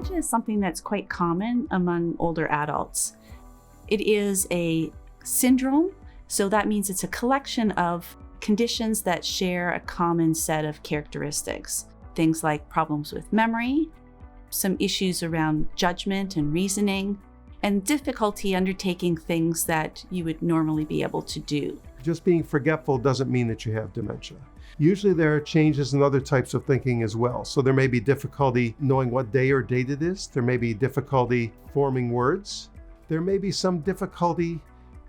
Dementia is something that's quite common among older adults. It is a syndrome, so that means it's a collection of conditions that share a common set of characteristics. Things like problems with memory, some issues around judgment and reasoning, and difficulty undertaking things that you would normally be able to do. Just being forgetful doesn't mean that you have dementia. Usually there are changes in other types of thinking as well. So there may be difficulty knowing what day or date it is. There may be difficulty forming words. There may be some difficulty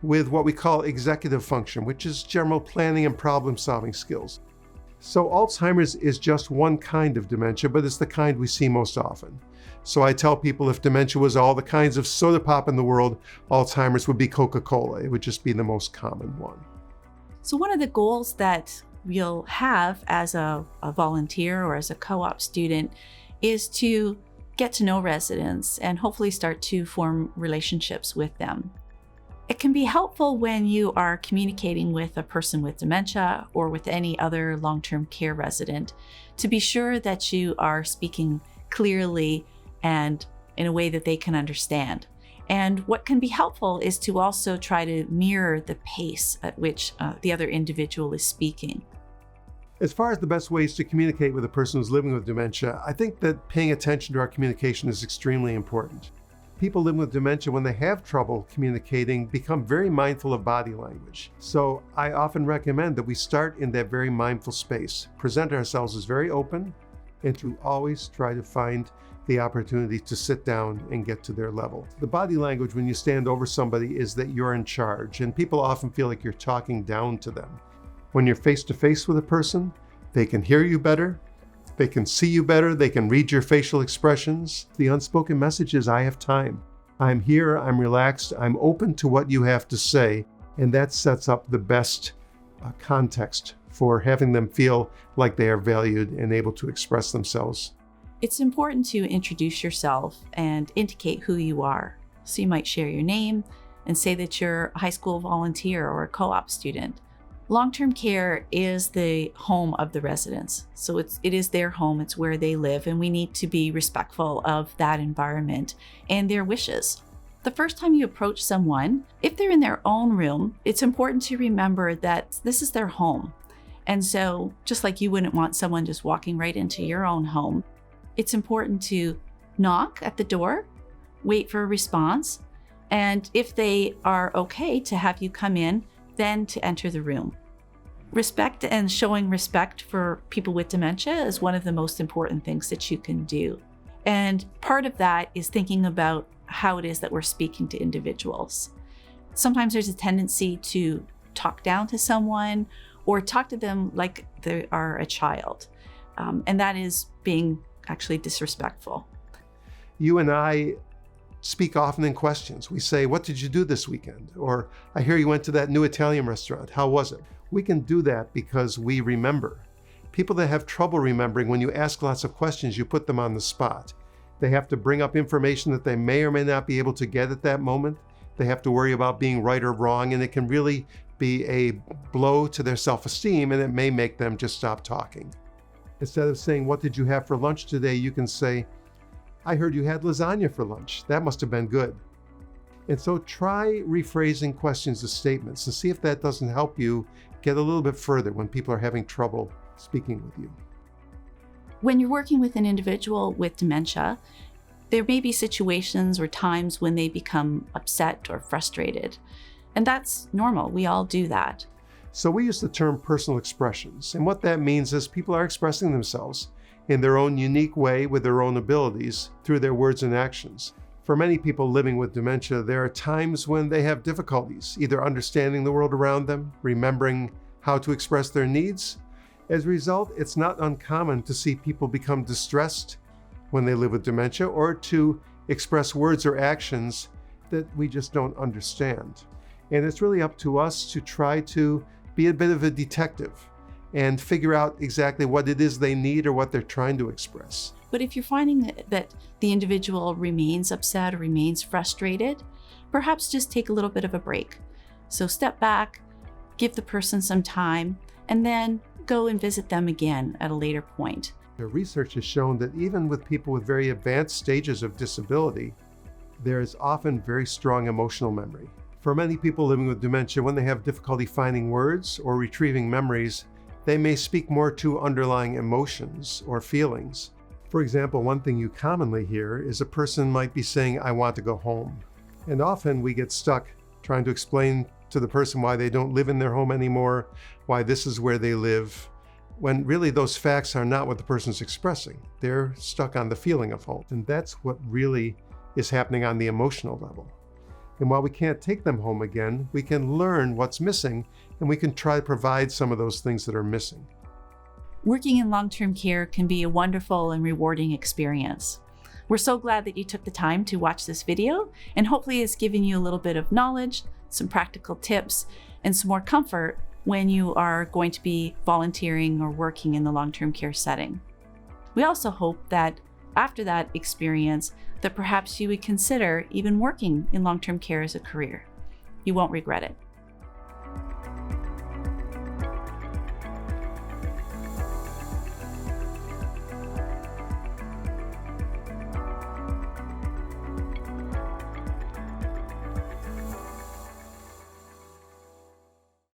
with what we call executive function, which is general planning and problem-solving skills. So Alzheimer's is just one kind of dementia, but it's the kind we see most often. So I tell people if dementia was all the kinds of soda pop in the world, Alzheimer's would be Coca-Cola. It would just be the most common one. So one of the goals that you'll have as a volunteer or as a co-op student is to get to know residents and hopefully start to form relationships with them. It can be helpful when you are communicating with a person with dementia or with any other long-term care resident to be sure that you are speaking clearly and in a way that they can understand. And what can be helpful is to also try to mirror the pace at which the other individual is speaking. As far as the best ways to communicate with a person who's living with dementia, I think that paying attention to our communication is extremely important. People living with dementia, when they have trouble communicating, become very mindful of body language. So I often recommend that we start in that very mindful space, present ourselves as very open, and to always try to find the opportunity to sit down and get to their level. The body language when you stand over somebody is that you're in charge, and people often feel like you're talking down to them. When you're face to face with a person, they can hear you better, they can see you better, they can read your facial expressions. The unspoken message is, I have time. I'm here, I'm relaxed, I'm open to what you have to say, and that sets up the best context for having them feel like they are valued and able to express themselves. It's important to introduce yourself and indicate who you are. So you might share your name and say that you're a high school volunteer or a co-op student. Long-term care is the home of the residents. So it is their home, it's where they live, and we need to be respectful of that environment and their wishes. The first time you approach someone, if they're in their own room, it's important to remember that this is their home. And so just like you wouldn't want someone just walking right into your own home, it's important to knock at the door, wait for a response, and if they are okay to have you come in, then to enter the room. Respect and showing respect for people with dementia is one of the most important things that you can do. And part of that is thinking about how it is that we're speaking to individuals. Sometimes there's a tendency to talk down to someone or talk to them like they are a child. And that is being actually disrespectful. You and I speak often in questions. We say, what did you do this weekend? Or I hear you went to that new Italian restaurant. How was it? We can do that because we remember. People that have trouble remembering, when you ask lots of questions, you put them on the spot. They have to bring up information that they may or may not be able to get at that moment. They have to worry about being right or wrong, and it can really be a blow to their self-esteem, and it may make them just stop talking. Instead of saying, what did you have for lunch today? You can say, I heard you had lasagna for lunch. That must have been good. And so try rephrasing questions as statements and see if that doesn't help you get a little bit further when people are having trouble speaking with you. When you're working with an individual with dementia, there may be situations or times when they become upset or frustrated. And that's normal. We all do that. So we use the term personal expressions. And what that means is people are expressing themselves in their own unique way with their own abilities through their words and actions. For many people living with dementia, there are times when they have difficulties, either understanding the world around them, remembering how to express their needs. As a result, it's not uncommon to see people become distressed when they live with dementia or to express words or actions that we just don't understand. And it's really up to us to try to be a bit of a detective and figure out exactly what it is they need or what they're trying to express. But if you're finding that the individual remains upset or remains frustrated, perhaps just take a little bit of a break. So step back, give the person some time, and then go and visit them again at a later point. The research has shown that even with people with very advanced stages of disability, there is often very strong emotional memory. For many people living with dementia, when they have difficulty finding words or retrieving memories, they may speak more to underlying emotions or feelings. For example, one thing you commonly hear is a person might be saying, "I want to go home." And often we get stuck trying to explain to the person why they don't live in their home anymore, why this is where they live, when really those facts are not what the person's expressing. They're stuck on the feeling of home. And that's what really is happening on the emotional level. And while we can't take them home again, we can learn what's missing, and we can try to provide some of those things that are missing. Working in long-term care can be a wonderful and rewarding experience. We're so glad that you took the time to watch this video, and hopefully it's given you a little bit of knowledge, some practical tips, and some more comfort when you are going to be volunteering or working in the long-term care setting. We also hope that after that experience, that perhaps you would consider even working in long-term care as a career. You won't regret it.